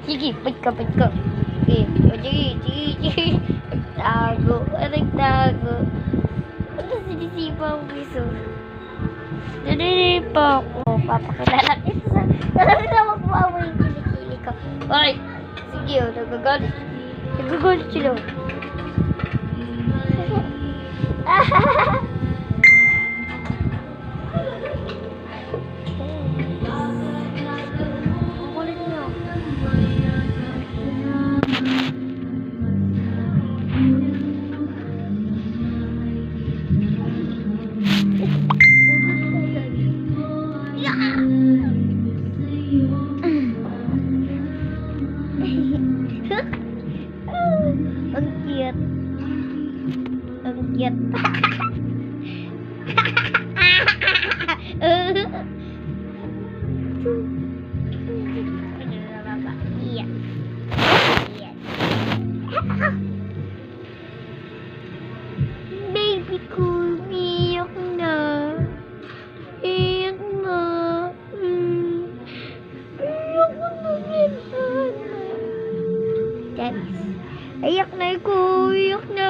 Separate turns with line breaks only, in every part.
sige, bait ka. Sige, sige. Nagtago. Ano sinisipa ang piso? Naninipa ako. Papakilala kita sa... Talaga na magmama yung kilikili ko. Okay, sige, nagagalit. Nagagalit sila. Kulit niyo. Ang cute. Ang cute. Iya. Iya. Baby ko, iyak na. Iyak na. Iyak na rin. Guys, iyak na ako. Iyak na.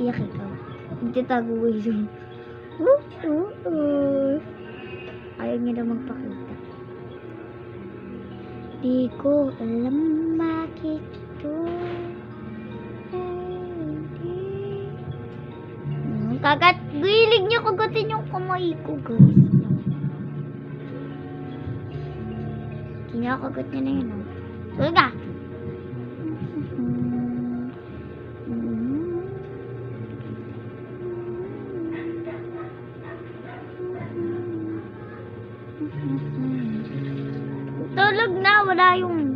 Iyak ikaw. Magtatago ko yun. Ayaw niya na magpakita. Di ko alam bakit to. Gilig niya kagatin yung kamay ko, guys. Kinakagat niya na yun, oh. Tulga! Tulog na, wala yung